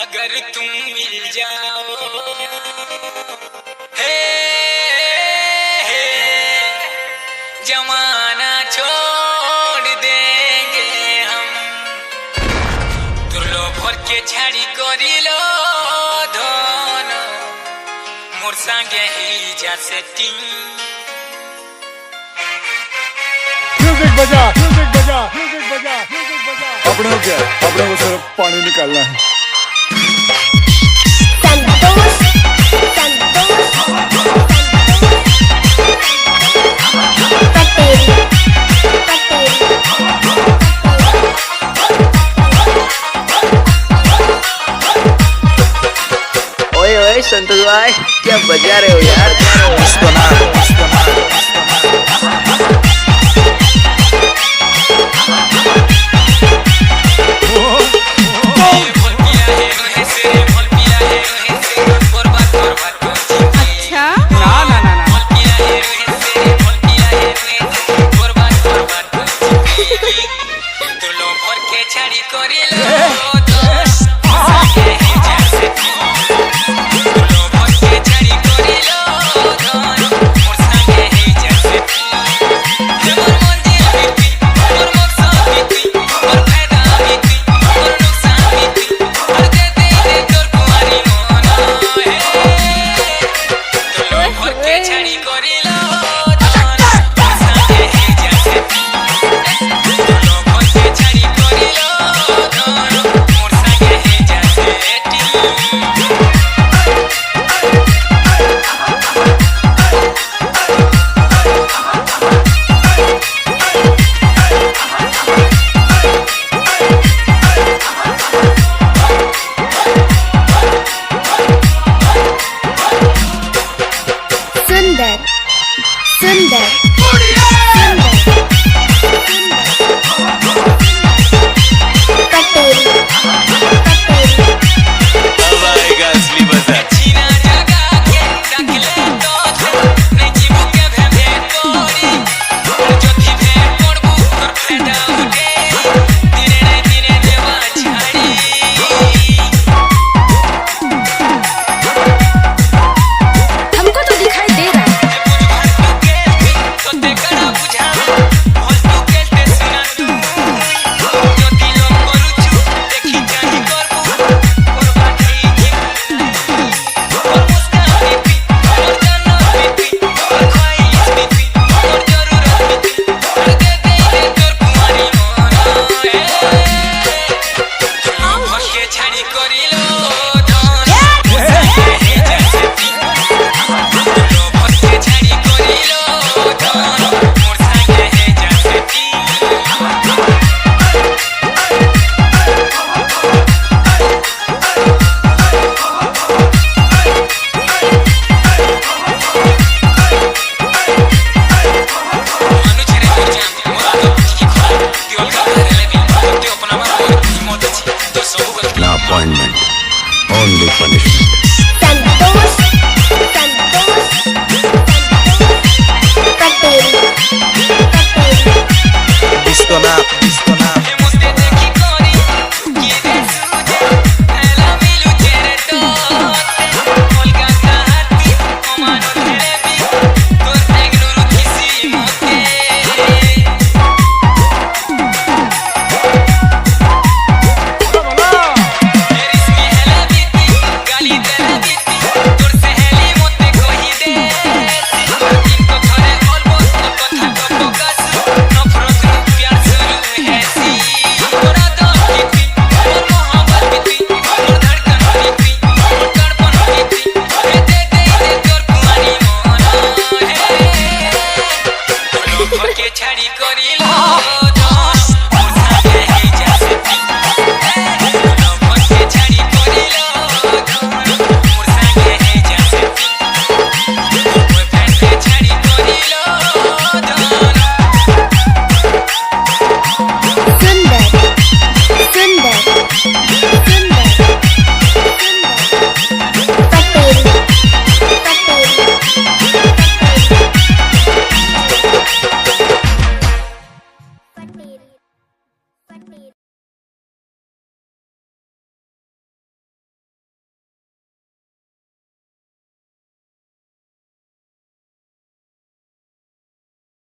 अगर तुम मिल जाओ हे, हे जमाना छोड़ देंगे हम तुरलो भर के छाड़ी करिलो धन मोर संगे ही जा सेटिंग म्यूजिक बजा म्यूजिक बजा म्यूजिक बजा म्यूजिक बजा। अपने को क्या है? अपने को सिर्फ पानी निकालना है। ओए ओए संतोष भाई क्या बजा रहे हो यार? छाड़ी करिलो Appointment, only punishment. छाड़ी करिलो सुंदर